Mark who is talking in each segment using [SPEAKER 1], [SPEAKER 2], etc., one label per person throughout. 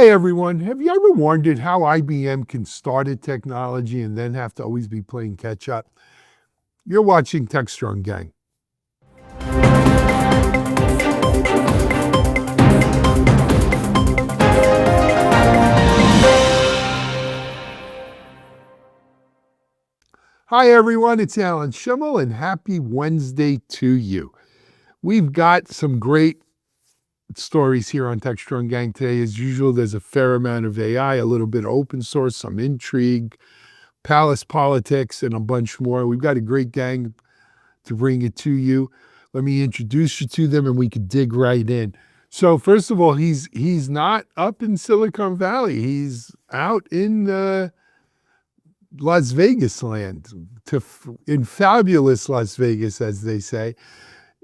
[SPEAKER 1] Hi, everyone. Have you ever wondered how IBM can start a technology and then have to always be playing catch up? You're watching Techstrong Gang. Hi, everyone. It's Alan Schimmel, and happy Wednesday to you. We've got some great stories here on Techstrong Gang today. As usual, there's a fair amount of AI, a little bit of open source, some intrigue, palace politics, and a bunch more. We've got a great gang to bring it to you. Let me introduce you to them and we could dig right in. So first of all, he's not up in Silicon Valley. He's out in Las Vegas land, in fabulous Las Vegas, as they say.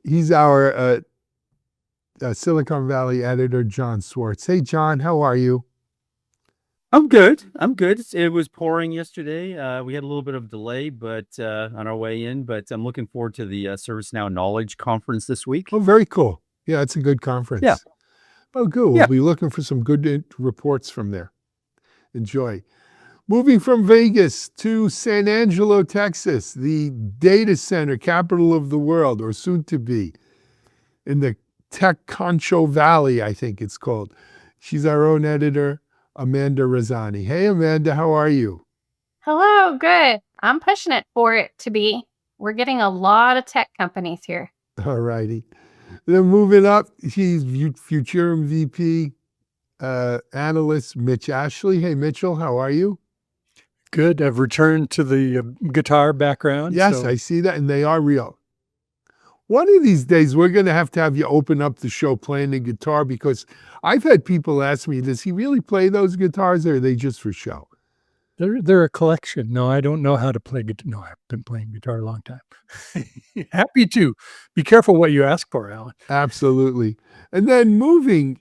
[SPEAKER 1] He's our Silicon Valley editor, Jon Swartz. Hey, Jon, how are you?
[SPEAKER 2] I'm good. It was pouring yesterday. We had a little bit of delay, but on our way in. But I'm looking forward to the ServiceNow Knowledge Conference this week.
[SPEAKER 1] Oh, very cool. Yeah, it's a good conference.
[SPEAKER 2] Yeah.
[SPEAKER 1] Oh, good. We'll be looking for some good reports from there. Enjoy. Moving from Vegas to San Angelo, Texas, the data center capital of the world, or soon to be, in the Tech Concho Valley, I think it's called. She's our own editor, Amanda Razzani. Hey, Amanda, how are you?
[SPEAKER 3] Hello, good. I'm pushing it for it to be. We're getting a lot of tech companies here.
[SPEAKER 1] All righty. Then moving up, she's Futurum VP analyst, Mitch Ashley. Hey, Mitchell, how are you?
[SPEAKER 4] Good. I've returned to the guitar background.
[SPEAKER 1] Yes, I see that, and they are real. One of these days, we're going to have you open up the show playing the guitar, because I've had people ask me, does he really play those guitars, or are they just for show?
[SPEAKER 4] They're a collection. No, I don't know how to play guitar. No, I've been playing guitar a long time. Happy to. Be careful what you ask for, Alan.
[SPEAKER 1] Absolutely. And then moving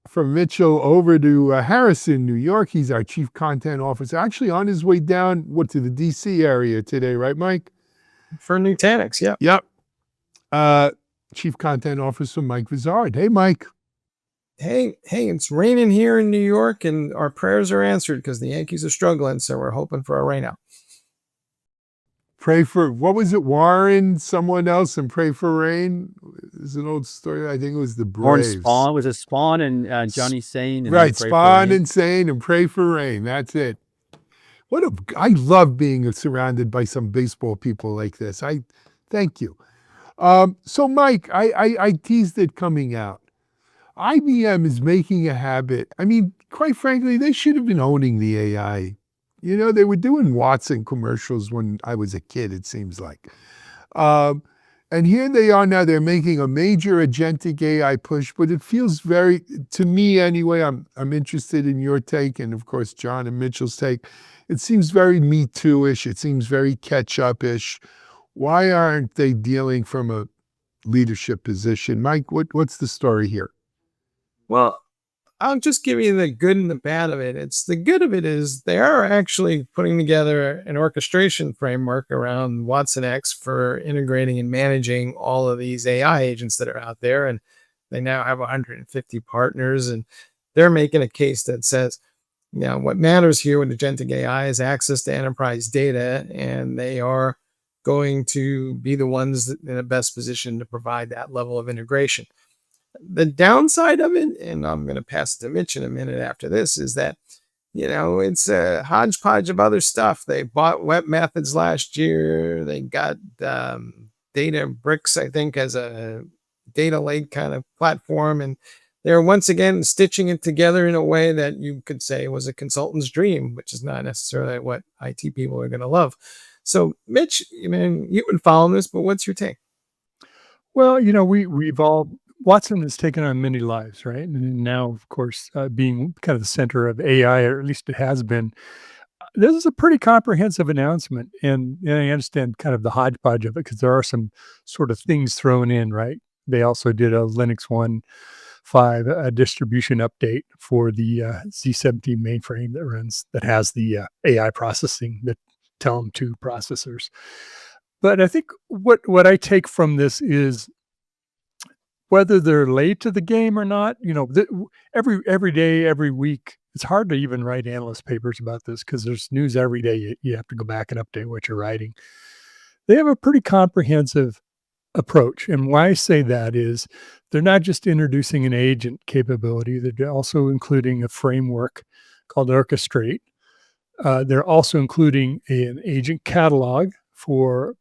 [SPEAKER 1] from Mitchell over to Harrison, New York, he's our chief content officer, actually on his way down to the DC area today, right, Mike?
[SPEAKER 5] For Nutanix, yeah.
[SPEAKER 1] Yep. Chief Content Officer Mike Vizard. Hey, Mike.
[SPEAKER 5] Hey, it's raining here in New York, and our prayers are answered because the Yankees are struggling, so we're hoping for a rain out.
[SPEAKER 1] Pray for, what was it, Warren, someone else, and pray for rain? It's an old story. I think it was the Braves.
[SPEAKER 2] Spawn, was it Spawn and Johnny Sane? And
[SPEAKER 1] right, Spawn and Sane and pray for rain. That's it. I love being surrounded by some baseball people like this. Thank you. So Mike, I teased it coming out. IBM is making a habit. I mean, quite frankly, they should have been owning the AI. You know, they were doing Watson commercials when I was a kid, it seems like. And here they are now, they're making a major agentic AI push, but it feels very, to me anyway, I'm interested in your take, and of course, Jon and Mitchell's take. It seems very Me Too-ish. It seems very catch-up-ish. Why aren't they dealing from a leadership position? Mike, what's the story here?
[SPEAKER 5] Well, I'll just give you the good and the bad of it. The good of it is they are actually putting together an orchestration framework around Watson X for integrating and managing all of these AI agents that are out there. And they now have 150 partners, and they're making a case that says, what matters here with agentic AI is access to enterprise data, and they are going to be the ones in the best position to provide that level of integration. The downside of it, and I'm going to pass it to Mitch in a minute after this, is that, it's a hodgepodge of other stuff. They bought Web Methods last year. They got Databricks, I think, as a data lake kind of platform. And they're once again stitching it together in a way that you could say was a consultant's dream, which is not necessarily what IT people are going to love. So, Mitch, you've been following this, but what's your take?
[SPEAKER 4] Well, we've all, Watson has taken on many lives, right? And now, of course, being kind of the center of AI, or at least it has been, this is a pretty comprehensive announcement. And I understand kind of the hodgepodge of it, because there are some sort of things thrown in, right? They also did a Linux 1.5 distribution update for the Z17 mainframe that has the AI processing, the Telum 2 processors. But I think what I take from this is whether they're late to the game or not, every day, every week, it's hard to even write analyst papers about this because there's news every day. You have to go back and update what you're writing. They have a pretty comprehensive approach. And why I say that is they're not just introducing an agent capability, they're also including a framework called Orchestrate. They're also including an agent catalog for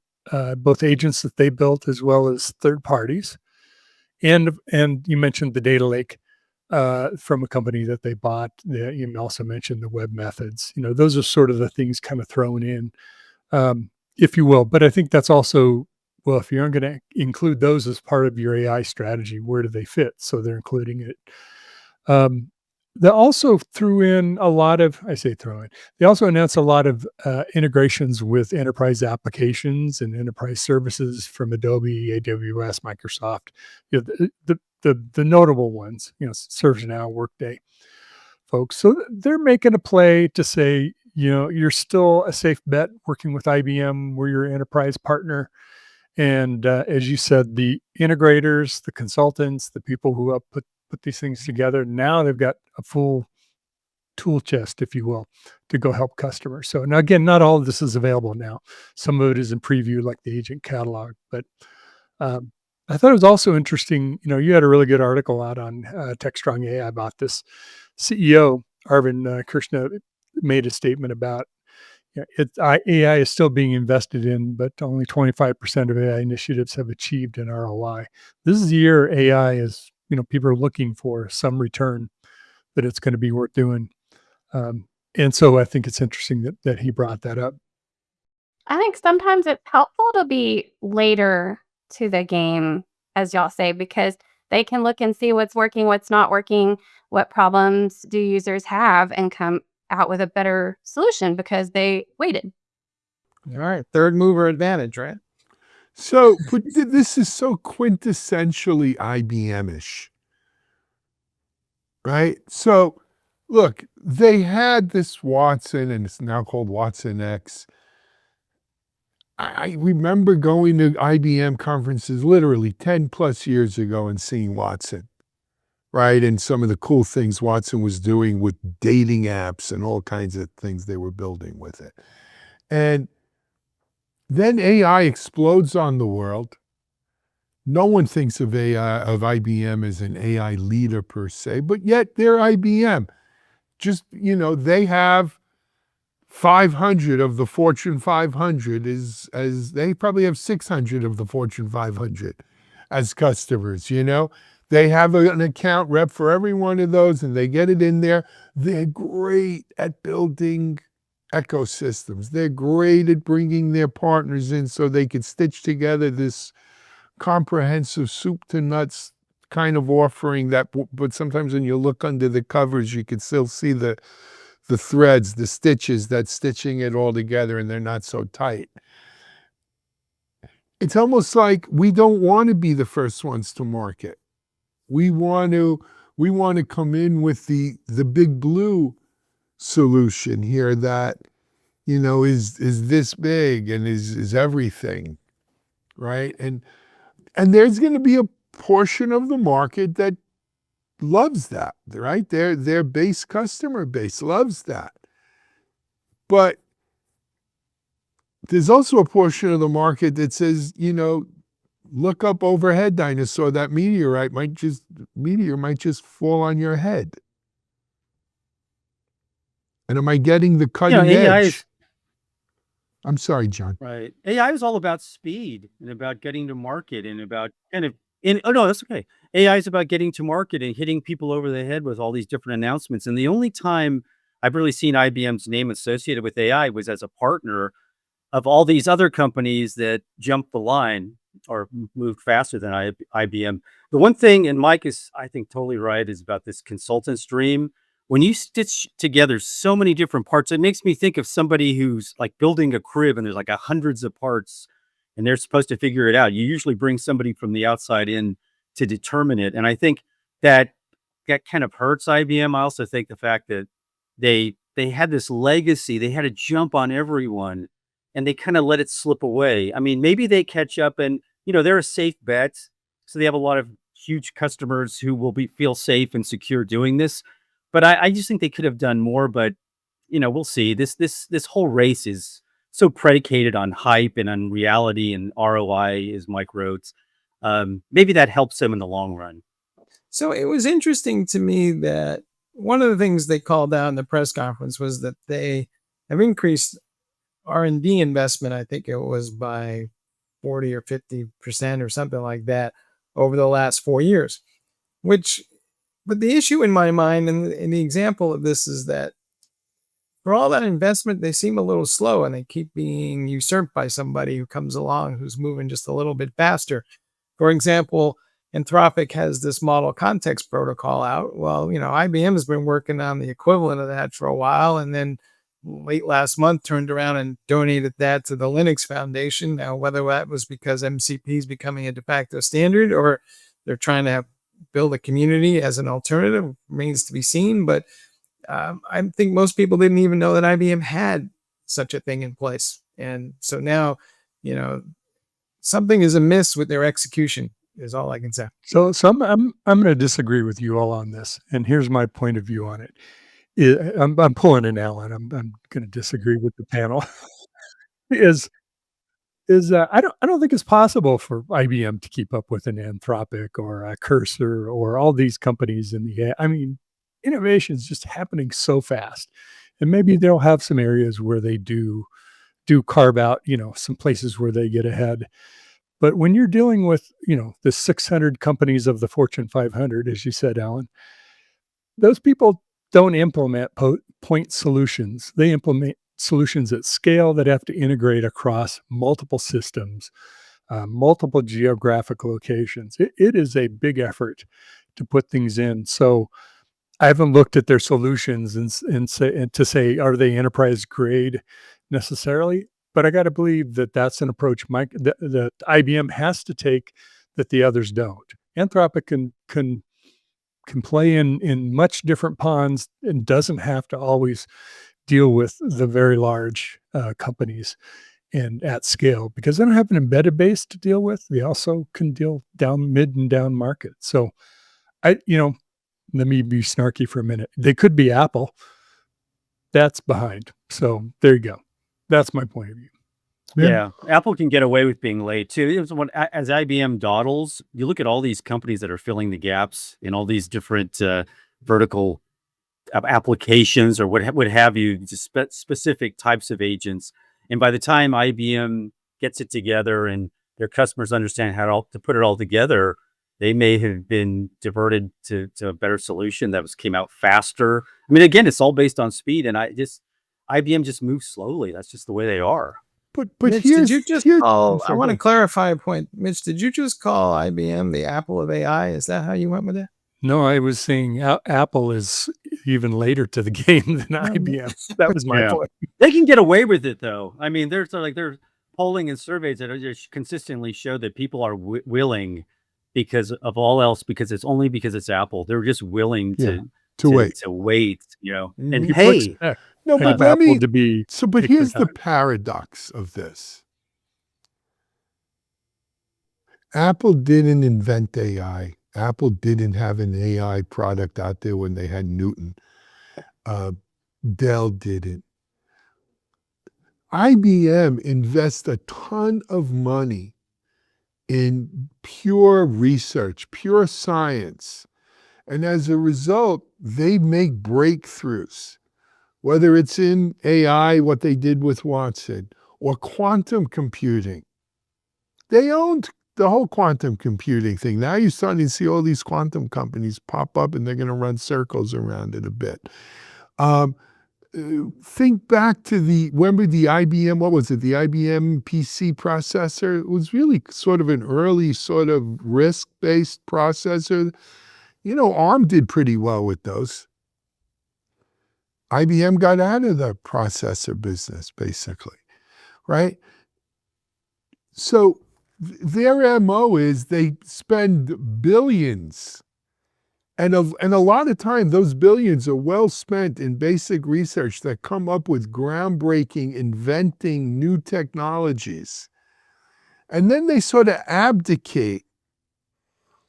[SPEAKER 4] both agents that they built as well as third parties. And you mentioned the data lake from a company that they bought. You also mentioned the web methods. Those are sort of the things kind of thrown in, if you will. But I think that's also, well, if you aren't going to include those as part of your AI strategy, where do they fit? So they're including it. They also threw in a lot of, they also announced a lot of integrations with enterprise applications and enterprise services from Adobe, AWS, Microsoft, the notable ones, ServiceNow, Workday folks. So they're making a play to say, you're still a safe bet working with IBM. We're your enterprise partner. And as you said, the integrators, the consultants, the people who help put these things together, now they've got a full tool chest, if you will, to go help customers. So now, again, not all of this is available now. Some of it is in preview, like the agent catalog. But I thought it was also interesting. You had a really good article out on Techstrong AI about this. CEO Arvind Krishna made a statement about AI is still being invested in, but only 25% of AI initiatives have achieved an ROI. This is the year AI is, people are looking for some return that it's going to be worth doing. And so I think it's interesting that he brought that up.
[SPEAKER 3] I think sometimes it's helpful to be later to the game, as y'all say, because they can look and see what's working, what's not working, what problems do users have, and come out with a better solution because they waited.
[SPEAKER 5] All right. Third mover advantage, right?
[SPEAKER 1] So, but this is so quintessentially IBM-ish, right? So, look, they had this Watson, and it's now called Watson X. I remember going to IBM conferences literally 10 plus years ago and seeing Watson, right? And some of the cool things Watson was doing with dating apps and all kinds of things they were building with it. And then AI explodes on the world. No one thinks of IBM as an AI leader per se, but yet they're IBM. Just, they have 500 of the Fortune 500 as they probably have 600 of the Fortune 500 as customers, They have an account rep for every one of those and they get it in there. They're great at building ecosystems. They're great at bringing their partners in so they can stitch together this comprehensive soup to nuts kind of offering but sometimes when you look under the covers, you can still see the threads, the stitches that's stitching it all together, and they're not so tight. It's almost like we don't want to be the first ones to market. We want to come in with the big blue solution here that, is this big and is everything, right? And there's going to be a portion of the market that loves that, right? Their base customer base loves that. But there's also a portion of the market that says, look up overhead, dinosaur, that meteor might just fall on your head. And am I getting the cutting edge? I'm sorry, John.
[SPEAKER 2] Right. AI is all about speed and about getting to market and about oh no, that's okay. AI is about getting to market and hitting people over the head with all these different announcements. And the only time I've really seen IBM's name associated with AI was as a partner of all these other companies that jumped the line or moved faster than IBM. The one thing, and Mike is, I think, totally right, is about this consultant's dream. When you stitch together so many different parts, it makes me think of somebody who's like building a crib and there's like hundreds of parts and they're supposed to figure it out. You usually bring somebody from the outside in to determine it. And I think that kind of hurts IBM. I also think the fact that they had this legacy, they had to jump on everyone and they kind of let it slip away. I mean, maybe they catch up and, they're a safe bet. So they have a lot of huge customers who will feel safe and secure doing this. But I just think they could have done more. But we'll see. This whole race is so predicated on hype and on reality and ROI, as Mike wrote. Maybe that helps them in the long run.
[SPEAKER 5] So it was interesting to me that one of the things they called out in the press conference was that they have increased R&D investment. I think it was by 40 or 50% or something like that over the last 4 years, but the issue in my mind and the example of this is that for all that investment, they seem a little slow and they keep being usurped by somebody who comes along who's moving just a little bit faster. For example, Anthropic has this model context protocol out. Well, IBM has been working on the equivalent of that for a while, and then late last month turned around and donated that to the Linux Foundation. Now, whether that was because MCP is becoming a de facto standard or they're trying to build a community as an alternative remains to be seen. But I think most people didn't even know that IBM had such a thing in place. And so now, something is amiss with their execution is all I can say.
[SPEAKER 4] So I'm going to disagree with you all on this, and here's my point of view on it. I'm pulling an Alan. I'm going to disagree with the panel. is I don't think it's possible for IBM to keep up with an Anthropic or a Cursor or all these companies in the. I mean, innovation is just happening so fast, and maybe they'll have some areas where they do carve out, some places where they get ahead. But when you're dealing with, the 600 companies of the Fortune 500, as you said, Alan, those people don't implement point solutions. They implement solutions at scale that have to integrate across multiple systems, multiple geographic locations. It is a big effort to put things in. So I haven't looked at their solutions and say, are they enterprise grade necessarily? But I got to believe that that's an approach that IBM has to take that the others don't. Anthropic can play in much different ponds and doesn't have to always deal with the very large companies and at scale because they don't have an embedded base to deal with. They also can deal down mid and down market. So let me be snarky for a minute. They could be Apple. That's behind. So there you go. That's my point of view.
[SPEAKER 2] Yeah, Apple can get away with being late too. As IBM dawdles, you look at all these companies that are filling the gaps in all these different vertical applications or what have you, just specific types of agents. And by the time IBM gets it together and their customers understand how to put it all together, they may have been diverted to a better solution that came out faster. I mean, again, it's all based on speed, and IBM just moves slowly. That's just the way they are.
[SPEAKER 1] But
[SPEAKER 5] Mitch,
[SPEAKER 1] here's,
[SPEAKER 5] did you just
[SPEAKER 1] here's
[SPEAKER 5] call?
[SPEAKER 1] sorry,
[SPEAKER 5] I want
[SPEAKER 1] go
[SPEAKER 5] to clarify a point. Mitch, did you just call IBM the Apple of AI? Is that how you went with it?
[SPEAKER 4] No, I was saying Apple is even later to the game than IBM. That was my point.
[SPEAKER 2] They can get away with it, though. I mean, there's polling and surveys that just consistently show that people are willing because of all else, because it's Apple. They're just willing to wait. And hey,
[SPEAKER 1] no, but
[SPEAKER 4] Apple to be.
[SPEAKER 1] But here's the paradox of this. Apple didn't invent AI. Apple didn't have an AI product out there when they had Newton. Dell didn't. IBM invests a ton of money in pure research, pure science. And as a result, they make breakthroughs, whether it's in AI, what they did with Watson, or quantum computing. They owned the whole quantum computing thing. Now you're starting to see all these quantum companies pop up and they're going to run circles around it a bit. Think back to remember the IBM, what was it? The IBM PC processor. It was really sort of an early sort of RISC-based processor. ARM did pretty well with those. IBM got out of the processor business, basically, right? So their MO is they spend billions. And a lot of time, those billions are well spent in basic research that come up with groundbreaking, inventing new technologies. And then they sort of abdicate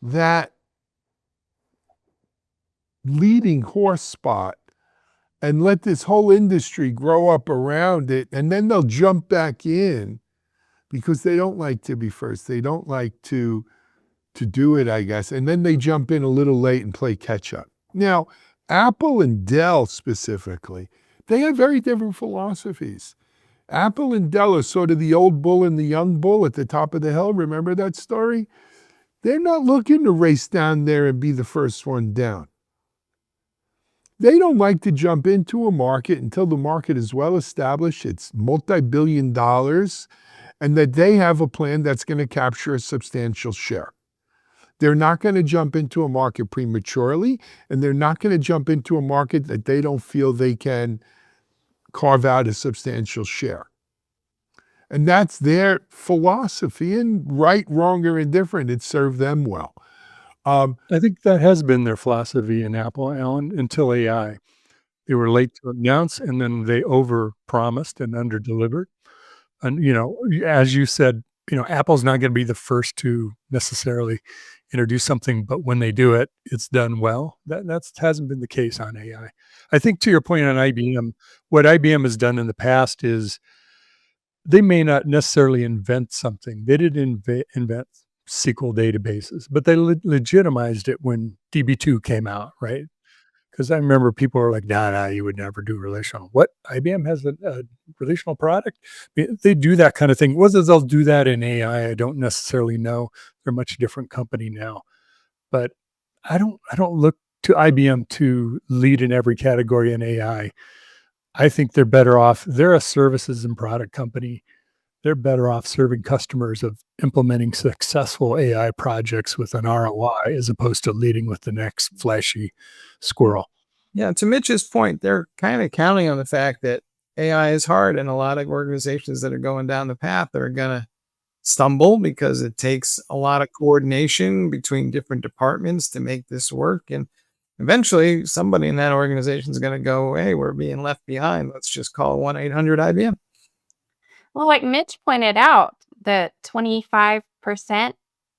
[SPEAKER 1] that leading horse spot and let this whole industry grow up around it, and then they'll jump back in because they don't like to be first. They don't like to do it, I guess. And then they jump in a little late and play catch up. Now, Apple and Dell specifically, they have very different philosophies. Apple and Dell are sort of the old bull and the young bull at the top of the hill. Remember that story? They're not looking to race down there and be the first one down. They don't like to jump into a market until the market is well established, it's multi-billion dollars, and that they have a plan that's going to capture a substantial share. They're not going to jump into a market prematurely, and they're not going to jump into a market that they don't feel they can carve out a substantial share. And that's their philosophy, and right, wrong, or indifferent, it served them well.
[SPEAKER 4] I think that has been their philosophy in Apple, Alan, until AI. They were late to announce, and then they over-promised and under-delivered. And, as you said, Apple's not going to be the first to necessarily introduce something, but when they do it, it's done well. That hasn't been the case on AI. I think to your point on IBM, what IBM has done in the past is they may not necessarily invent something. They didn't invent SQL databases, but they legitimized it when DB2 came out, right? Because I remember people were like, nah, you would never do relational. What? IBM has a relational product? They do that kind of thing. Whether they'll do that in AI, I don't necessarily know. They're a much different company now. But I don't look to IBM to lead in every category in AI. I think they're better off. They're a services and product company. They're better off serving customers of implementing successful AI projects with an ROI as opposed to leading with the next flashy squirrel.
[SPEAKER 5] Yeah, to Mitch's point, they're kind of counting on the fact that AI is hard, and a lot of organizations that are going down the path are going to stumble because it takes a lot of coordination between different departments to make this work. And eventually, somebody in that organization is going to go, hey, we're being left behind. Let's just call 1-800-IBM.
[SPEAKER 3] Well, like Mitch pointed out, that 25%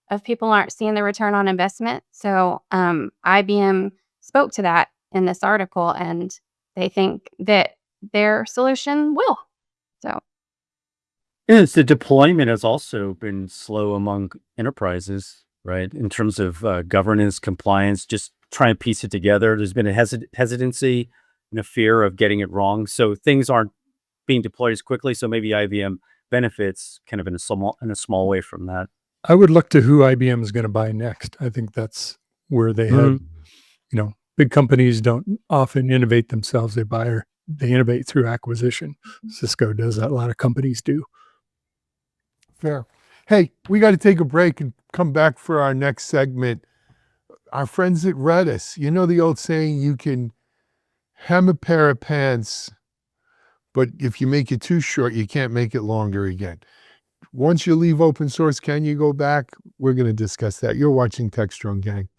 [SPEAKER 3] of people aren't seeing the return on investment. So IBM spoke to that in this article, and they think that their solution will. So
[SPEAKER 2] Yes, the deployment has also been slow among enterprises, right? In terms of governance, compliance, just trying to piece it together. There's been a hesitancy and a fear of getting it wrong. So things aren't being deployed as quickly. So maybe IBM benefits kind of in a small way from that.
[SPEAKER 4] I would look to who IBM is going to buy next. I think that's where they have, big companies don't often innovate themselves. They innovate through acquisition. Cisco does that. A lot of companies do.
[SPEAKER 1] Fair. Hey, we got to take a break and come back for our next segment. Our friends at Redis, you know the old saying, you can hem a pair of pants, but if you make it too short, you can't make it longer again. Once you leave open source, can you go back? We're going to discuss that. You're watching Techstrong Gang.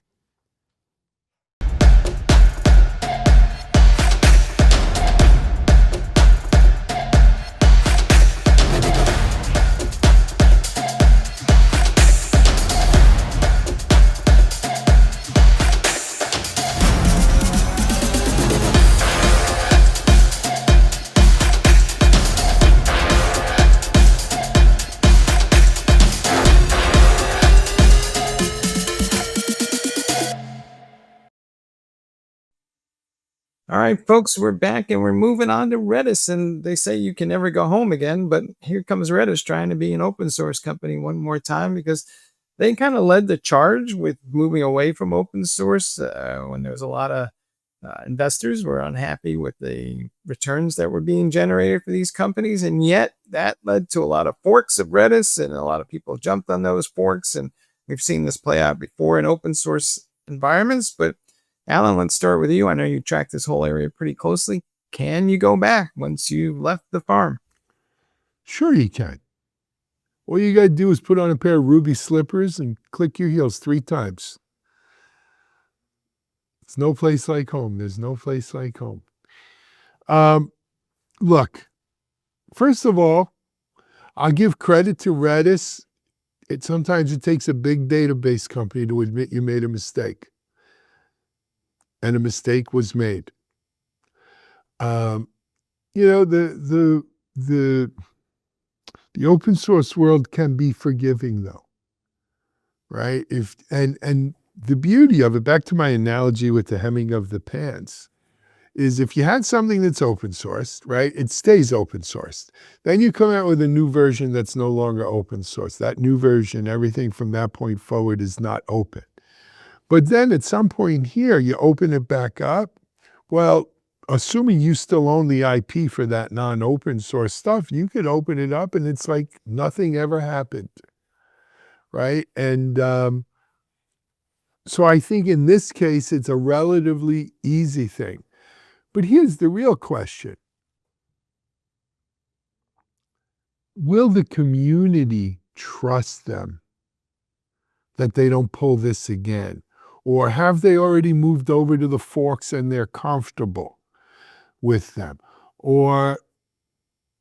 [SPEAKER 5] All right, folks, we're back and we're moving on to Redis. And they say you can never go home again, but here comes Redis trying to be an open source company one more time because they kind of led the charge with moving away from open source when there was a lot of investors were unhappy with the returns that were being generated for these companies. And yet that led to a lot of forks of Redis, and a lot of people jumped on those forks. And we've seen this play out before in open source environments. But Alan, let's start with you. I know you track this whole area pretty closely. Can you go back once you left the farm?
[SPEAKER 1] Sure you can. All you got to do is put on a pair of ruby slippers and click your heels 3 times. It's no place like home. There's no place like home. Look, first of all, I'll give credit to Redis. Sometimes it takes a big database company to admit you made a mistake. and a mistake was made. You know, the open source world can be forgiving though, right? And the beauty of it, back to my analogy with the hemming of the pants, is if you had something that's open sourced, right, it stays open sourced. Then you come out with a new version that's no longer open source. That new version, everything from that point forward is not open. But then at some point here, you open it back up. Well, assuming you still own the IP for that non-open source stuff, you could open it up and it's like nothing ever happened, right? And so I think in this case, it's a relatively easy thing. But here's the real question. Will the community trust them that they don't pull this again? Or have they already moved over to the forks and they're comfortable with them? Or,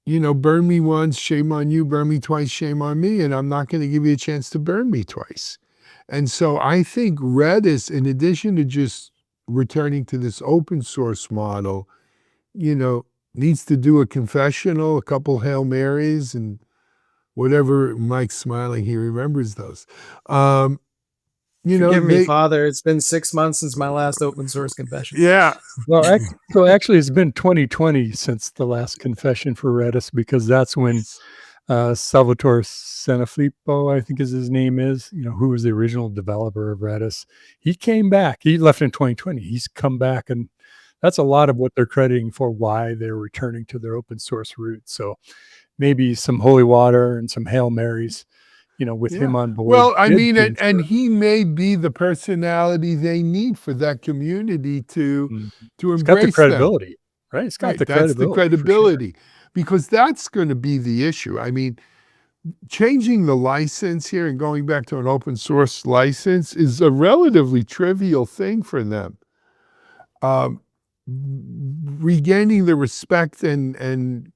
[SPEAKER 1] you know, burn me once, shame on you, burn me twice, shame on me, and I'm not going to give you a chance to burn me twice. And so I think Redis, in addition to just returning to this open source model, you know, needs to do a confessional, a couple Hail Marys, and whatever. Mike's smiling, he remembers those. You know,
[SPEAKER 5] Forgive me, Father. It's been 6 months since my last open source confession.
[SPEAKER 1] yeah.
[SPEAKER 4] Well, so actually, it's been 2020 since the last confession for Redis, because that's when Salvatore Sanfilippo, I think is his name is, you know, who was the original developer of Redis. He came back. He left in 2020. He's come back, and that's a lot of what they're crediting for why they're returning to their open source roots. So maybe some holy water and some Hail Marys, you know, with him on board.
[SPEAKER 1] Well, I mean, and he may be the personality they need for that community to
[SPEAKER 4] It's
[SPEAKER 1] embrace
[SPEAKER 4] got the credibility, right? It's got
[SPEAKER 1] Right,
[SPEAKER 4] the
[SPEAKER 1] that's
[SPEAKER 4] credibility.
[SPEAKER 1] the credibility, because that's going to be the issue. I mean, changing the license here and going back to an open source license is a relatively trivial thing for them. Regaining the respect and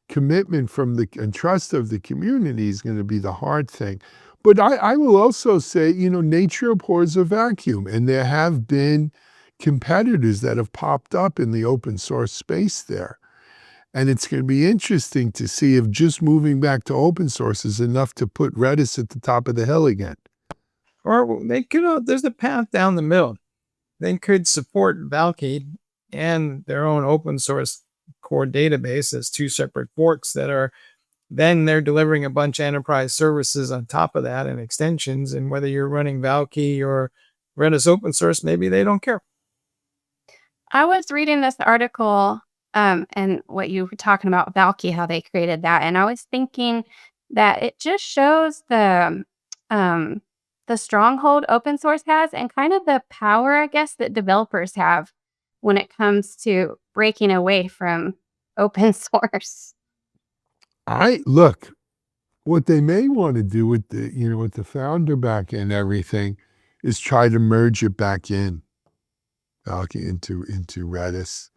[SPEAKER 1] commitment from and trust of the community is going to be the hard thing. But I will also say, you know, nature abhors a vacuum, and there have been competitors that have popped up in the open source space there. And it's going to be interesting to see if just moving back to open source is enough to put Redis at the top of the hill again.
[SPEAKER 5] Or they could, there's a path down the middle. They could support Valkey and their own open source core database as two separate forks that are, then they're delivering a bunch of enterprise services on top of that and extensions. And whether you're running Valkey or Redis open source, maybe they don't care.
[SPEAKER 3] I was reading this article and what you were talking about Valkey, how they created that. And I was thinking that it just shows the stronghold open source has and kind of the power, I guess, that developers have when it comes to breaking away from open source.
[SPEAKER 1] Look, what they may want to do with the, you know, with the founder back and everything is try to merge it back in, into Redis.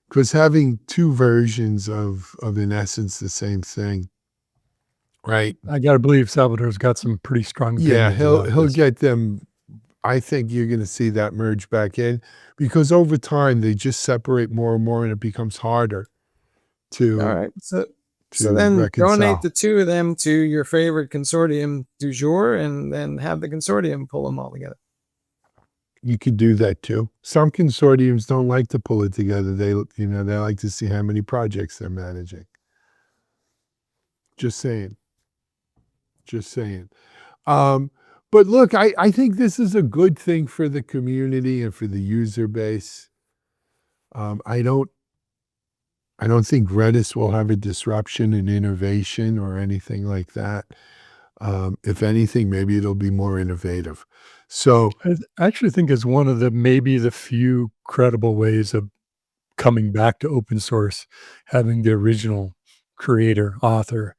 [SPEAKER 1] Because having two versions of in essence the same thing, right?
[SPEAKER 4] I got to believe Salvatore's got some pretty strong
[SPEAKER 1] Yeah,
[SPEAKER 4] opinions about
[SPEAKER 1] he'll
[SPEAKER 4] this.
[SPEAKER 1] get them. I think you're going to see that merge back in, because over time they just separate more and more, and it becomes harder to.
[SPEAKER 5] All right. So then
[SPEAKER 1] reconcile.
[SPEAKER 5] donate the two of them to your favorite consortium du jour, and then have the consortium pull them all together.
[SPEAKER 1] You could do that too. Some consortiums don't like to pull it together. They like to see how many projects they're managing. Just saying. But look, I think this is a good thing for the community and for the user base. I don't think Redis will have a disruption in innovation or anything like that. If anything, maybe it'll be more innovative. So
[SPEAKER 4] I actually think it's one of maybe the few credible ways of coming back to open source, having the original creator, author.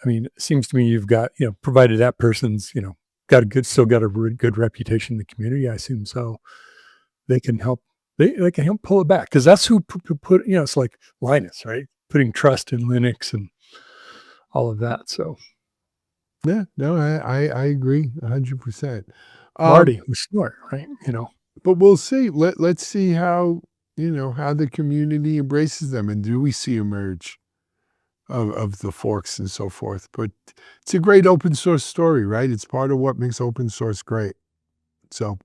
[SPEAKER 4] I mean, it seems to me you've got, you know, provided that person's, you know, still got a good reputation in the community, I assume so. They can help. They can help pull it back, because that's who put, you know, it's like Linus, right? Putting trust in Linux and all of that. So
[SPEAKER 1] yeah, no, I agree 100%.
[SPEAKER 4] Marty was smart, right? You know,
[SPEAKER 1] but we'll see. Let's see how, how the community embraces them, and do we see a merge of the forks and so forth. But it's a great open source story, right? It's part of what makes open source great. So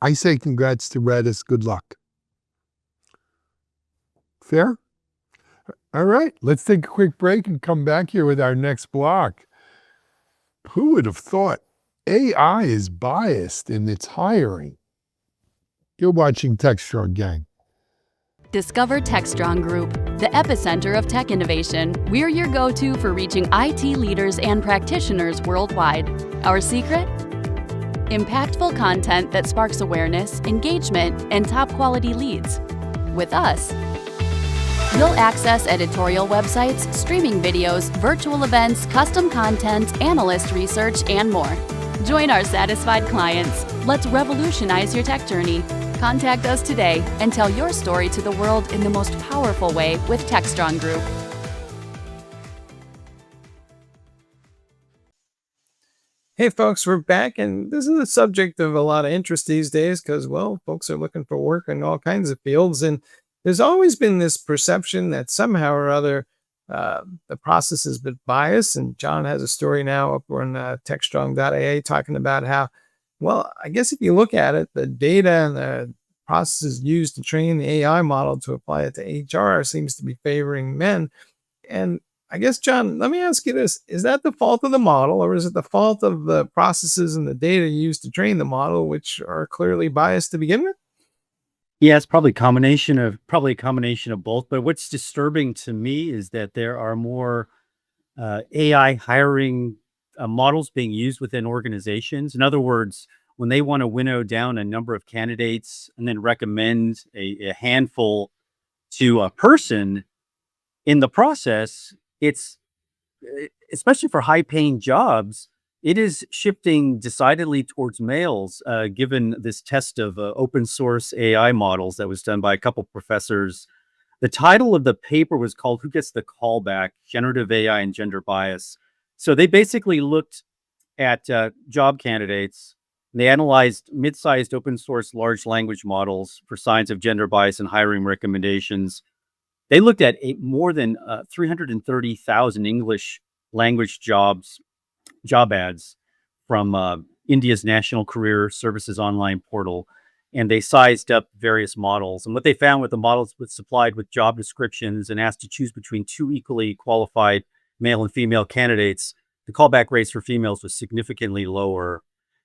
[SPEAKER 1] I say congrats to Redis. Good luck. Fair? All right, let's take a quick break and come back here with our next block. Who would have thought AI is biased in its hiring? You're watching Techstrong Gang.
[SPEAKER 6] Discover Techstrong Group, the epicenter of tech innovation. We're your go-to for reaching IT leaders and practitioners worldwide. Our secret? Impactful content that sparks awareness, engagement, and top-quality leads. With us, you'll access editorial websites, streaming videos, virtual events, custom content, analyst research, and more. Join our satisfied clients. Let's revolutionize your tech journey. Contact us today and tell your story to the world in the most powerful way with Techstrong Group.
[SPEAKER 5] Hey folks, we're back, and this is a subject of a lot of interest these days because, well, folks are looking for work in all kinds of fields, and there's always been this perception that somehow or other the process has been biased. And Jon has a story now up on techstrong.aa talking about how, well, I guess if you look at it, the data and the processes used to train the AI model to apply it to HR seems to be favoring men. And I guess, Jon, let me ask you this. Is that the fault of the model, or is it the fault of the processes and the data used to train the model, which are clearly biased to begin with?
[SPEAKER 2] Yeah, it's probably a combination of both. But what's disturbing to me is that there are more AI hiring models being used within organizations. In other words, when they want to winnow down a number of candidates and then recommend a handful to a person, in the process, it's especially for high-paying jobs, it is shifting decidedly towards males, given this test of open source AI models that was done by a couple professors. The title of the paper was called "Who Gets the Callback? Generative AI and Gender Bias." So they basically looked at job candidates. And they analyzed mid-sized open source large language models for signs of gender bias in hiring recommendations. They looked at more than 330,000 English language job ads from India's National Career Services online portal, and they sized up various models. And what they found with the models was supplied with job descriptions and asked to choose between two equally qualified male and female candidates, the callback rates for females was significantly lower.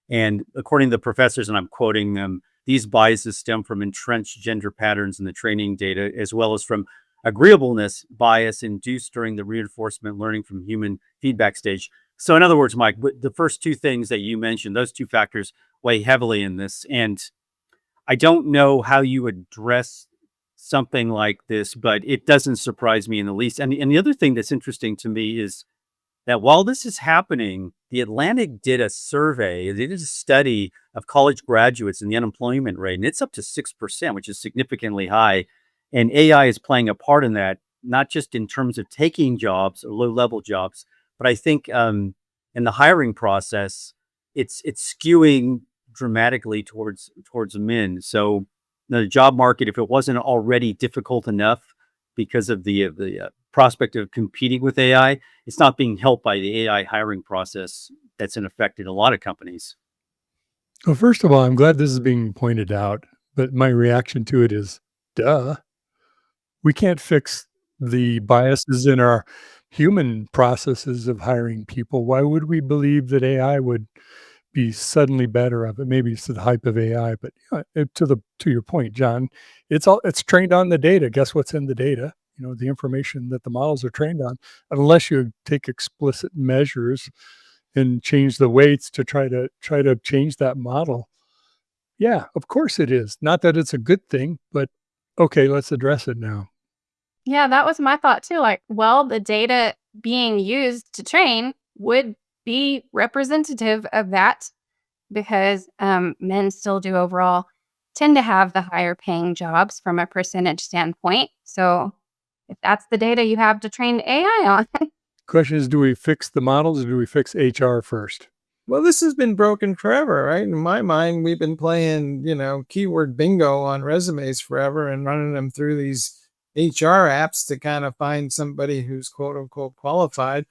[SPEAKER 2] And according to the professors, and I'm quoting them, these biases stem from entrenched gender patterns in the training data, as well as from agreeableness bias induced during the reinforcement learning from human feedback stage. So in other words, Mike, the first two things that you mentioned, those two factors weigh heavily in this. And I don't know how you address something like this, but it doesn't surprise me in the least. And the other thing that's interesting to me is that while this is happening, the Atlantic did a survey, they did a study of college graduates and the unemployment rate, and it's up to 6%, which is significantly high. And AI is playing a part in that, not just in terms of taking jobs or low-level jobs, but I think in the hiring process, it's skewing dramatically towards men. So the job market, if it wasn't already difficult enough because of the prospect of competing with AI, it's not being helped by the AI hiring process that's in effect in a lot of companies.
[SPEAKER 4] Well, first of all, I'm glad this is being pointed out, but my reaction to it is, duh. We can't fix the biases in our human processes of hiring people. Why would we believe that AI would be suddenly better of it? Maybe it's the hype of AI, but to your point, Jon, it's trained on the data. Guess what's in the data? The information that the models are trained on. Unless you take explicit measures and change the weights to try to change that model. Yeah, of course it is. Not that it's a good thing, but okay, let's address it now.
[SPEAKER 3] Yeah, that was my thought too. Like, well, the data being used to train would be representative of that because men still do overall tend to have the higher paying jobs from a percentage standpoint. So if that's the data you have to train AI on.
[SPEAKER 4] Question is, do we fix the models or do we fix HR first?
[SPEAKER 5] Well, this has been broken forever, right? In my mind, we've been playing, keyword bingo on resumes forever and running them through these HR apps to kind of find somebody who's quote unquote qualified.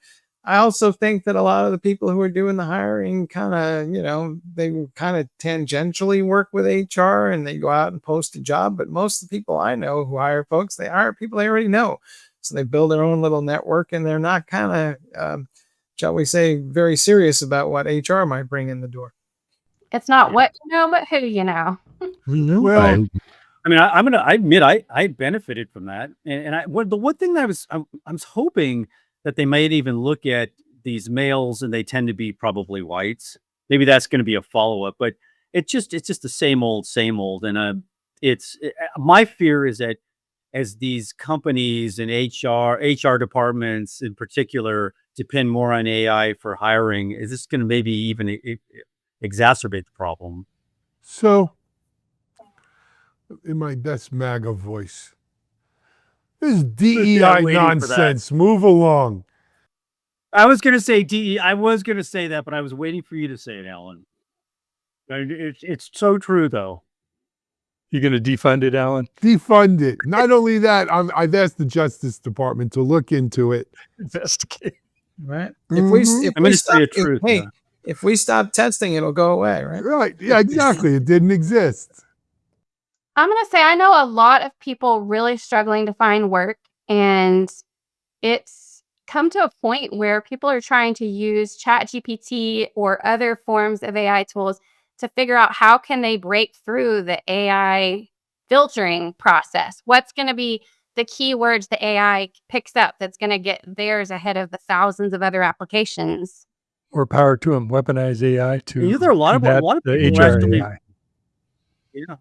[SPEAKER 5] I also think that a lot of the people who are doing the hiring kind of, they kind of tangentially work with HR and they go out and post a job. But most of the people I know who hire folks, they hire people they already know. So they build their own little network and they're not kind of, shall we say, very serious about what HR might bring in the door.
[SPEAKER 3] It's not what you know, but who you know.
[SPEAKER 1] Well,
[SPEAKER 2] I mean, I admit I benefited from that, and the one thing that I was hoping that they might even look at these males, and they tend to be probably whites. Maybe that's going to be a follow up, but it's just the same old, and my fear is that as these companies and HR departments in particular depend more on AI for hiring, is this going to maybe even exacerbate the problem?
[SPEAKER 1] so in my best MAGA voice, this is DEI
[SPEAKER 2] waiting for that.
[SPEAKER 1] nonsense. Move along.
[SPEAKER 2] I was going to say DE. I was going to say that, but I was waiting for you to say it, Alan. It's so true, though.
[SPEAKER 4] You going to defund it, Alan?
[SPEAKER 1] Defund it. Not only that, I've asked the Justice Department to look into it.
[SPEAKER 4] Investigate.
[SPEAKER 5] Right?
[SPEAKER 1] Mhm.
[SPEAKER 2] I'm going to say the truth.
[SPEAKER 5] Hey, if we stop testing, it'll go away, right?
[SPEAKER 1] Right. Yeah, exactly. It didn't exist.
[SPEAKER 3] I'm going to say I know a lot of people really struggling to find work, and it's come to a point where people are trying to use ChatGPT or other forms of AI tools to figure out how can they break through the AI filtering process. What's going to be the keywords the AI picks up that's going to get theirs ahead of the thousands of other applications?
[SPEAKER 4] Or power to them, weaponize AI to
[SPEAKER 2] There are a lot of
[SPEAKER 4] combat the
[SPEAKER 2] people
[SPEAKER 4] HR
[SPEAKER 2] actually,
[SPEAKER 4] AI.
[SPEAKER 2] yeah,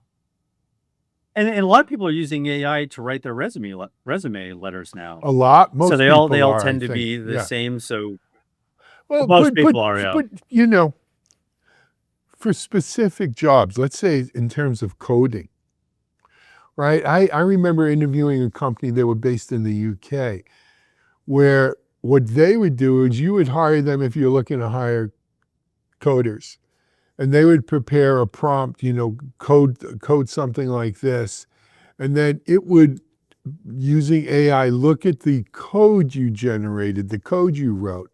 [SPEAKER 2] and a lot of people are using AI to write their resume letters now.
[SPEAKER 1] A lot. Most
[SPEAKER 2] So they
[SPEAKER 1] people
[SPEAKER 2] all
[SPEAKER 1] are,
[SPEAKER 2] tend
[SPEAKER 1] I
[SPEAKER 2] to
[SPEAKER 1] think.
[SPEAKER 2] be the
[SPEAKER 1] Yeah.
[SPEAKER 2] same. So
[SPEAKER 1] Well,
[SPEAKER 2] most people are, yeah.
[SPEAKER 1] But for specific jobs, let's say in terms of coding, right? I remember interviewing a company that were based in the UK, where what they would do is you would hire them if you're looking to hire coders, and they would prepare a prompt, code something like this, and then it would, using AI, look at the code you generated, the code you wrote,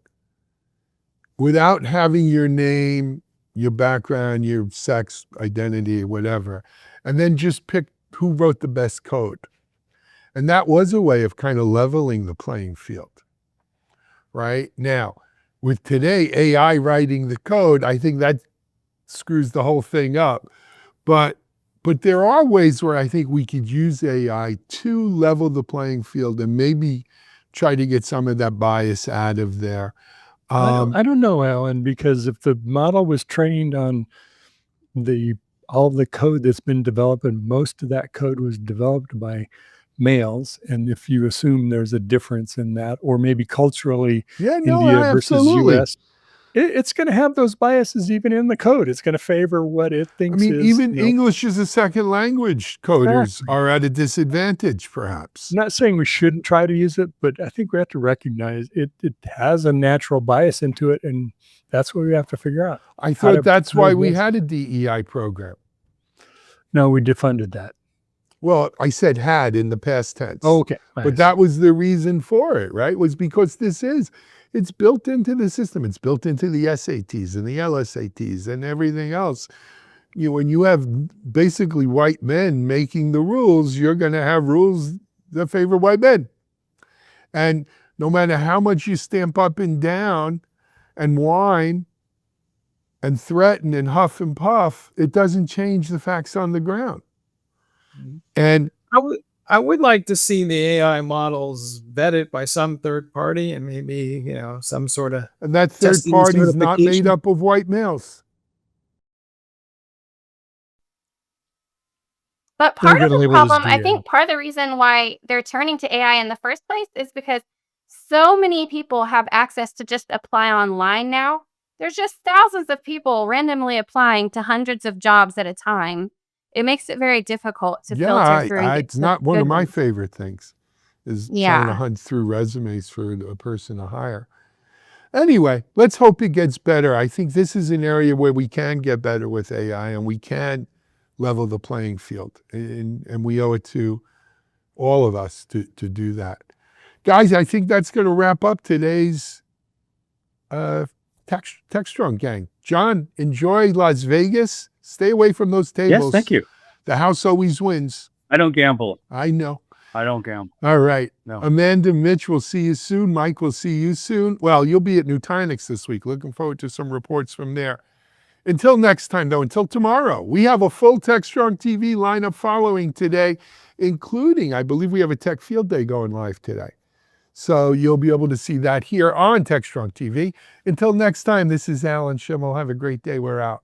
[SPEAKER 1] without having your name, your background, your sex, identity, whatever, and then just pick who wrote the best code. And that was a way of kind of leveling the playing field, right? Now, with today, AI writing the code, I think that screws the whole thing up. But there are ways where I think we could use AI to level the playing field and maybe try to get some of that bias out of there.
[SPEAKER 4] I don't know, Alan, because if the model was trained on all the code that's been developed, and most of that code was developed by males, and if you assume there's a difference in that, or maybe culturally,
[SPEAKER 1] Yeah, no,
[SPEAKER 4] India versus
[SPEAKER 1] absolutely.
[SPEAKER 4] US, it's going to have those biases even in the code. It's going to favor what it
[SPEAKER 1] I
[SPEAKER 4] thinks
[SPEAKER 1] mean,
[SPEAKER 4] is.
[SPEAKER 1] even English as a second language coders
[SPEAKER 4] Exactly.
[SPEAKER 1] are at a disadvantage, perhaps.
[SPEAKER 4] I'm not saying we shouldn't try to use it, but I think we have to recognize it has a natural bias into it, and that's what we have to figure out.
[SPEAKER 1] I
[SPEAKER 4] How to-
[SPEAKER 1] thought that's
[SPEAKER 4] how to
[SPEAKER 1] why we
[SPEAKER 4] address
[SPEAKER 1] had a DEI program.
[SPEAKER 4] No, we defunded that.
[SPEAKER 1] Well, I said had in the past tense.
[SPEAKER 4] Oh, okay.
[SPEAKER 1] But that was the reason for it, right? Was because it's built into the system. It's built into the SATs and the LSATs and everything else. When you have basically white men making the rules, you're going to have rules that favor white men. And no matter how much you stamp up and down and whine and threaten and huff and puff, it doesn't change the facts on the ground. And
[SPEAKER 5] I would like to see the AI models vetted by some third party and maybe, some sort of
[SPEAKER 1] that third
[SPEAKER 5] testing
[SPEAKER 1] party is not made
[SPEAKER 5] certification.
[SPEAKER 1] up of white males.
[SPEAKER 3] But part of
[SPEAKER 4] gonna
[SPEAKER 3] the
[SPEAKER 4] label it as
[SPEAKER 3] problem, I
[SPEAKER 4] DA.
[SPEAKER 3] think part of the reason why they're turning to AI in the first place is because so many people have access to just apply online now. There's just thousands of people randomly applying to hundreds of jobs at a time. It makes it very difficult to filter through and get
[SPEAKER 1] it's
[SPEAKER 3] to the
[SPEAKER 1] not one
[SPEAKER 3] good
[SPEAKER 1] of my
[SPEAKER 3] ones.
[SPEAKER 1] favorite things, is trying to
[SPEAKER 3] Yeah.
[SPEAKER 1] hunt through resumes for a person to hire. Anyway, let's hope it gets better. I think this is an area where we can get better with AI and we can level the playing field. And we owe it to all of us to do that. Guys, I think that's going to wrap up today's Techstrong Gang. Jon, enjoy Las Vegas. Stay away from those tables.
[SPEAKER 2] Yes, thank you.
[SPEAKER 1] The house always wins.
[SPEAKER 2] I don't gamble.
[SPEAKER 1] I know.
[SPEAKER 2] I don't gamble.
[SPEAKER 1] All right.
[SPEAKER 2] No.
[SPEAKER 1] Amanda, Mitch, we'll see you soon. Mike, we'll see you soon. Well, you'll be at Nutanix this week. Looking forward to some reports from there. Until next time, though, until tomorrow, we have a full Techstrong TV lineup following today, including, I believe we have a Tech Field Day going live today. So you'll be able to see that here on Techstrong TV. Until next time, this is Alan Schimmel. Have a great day. We're out.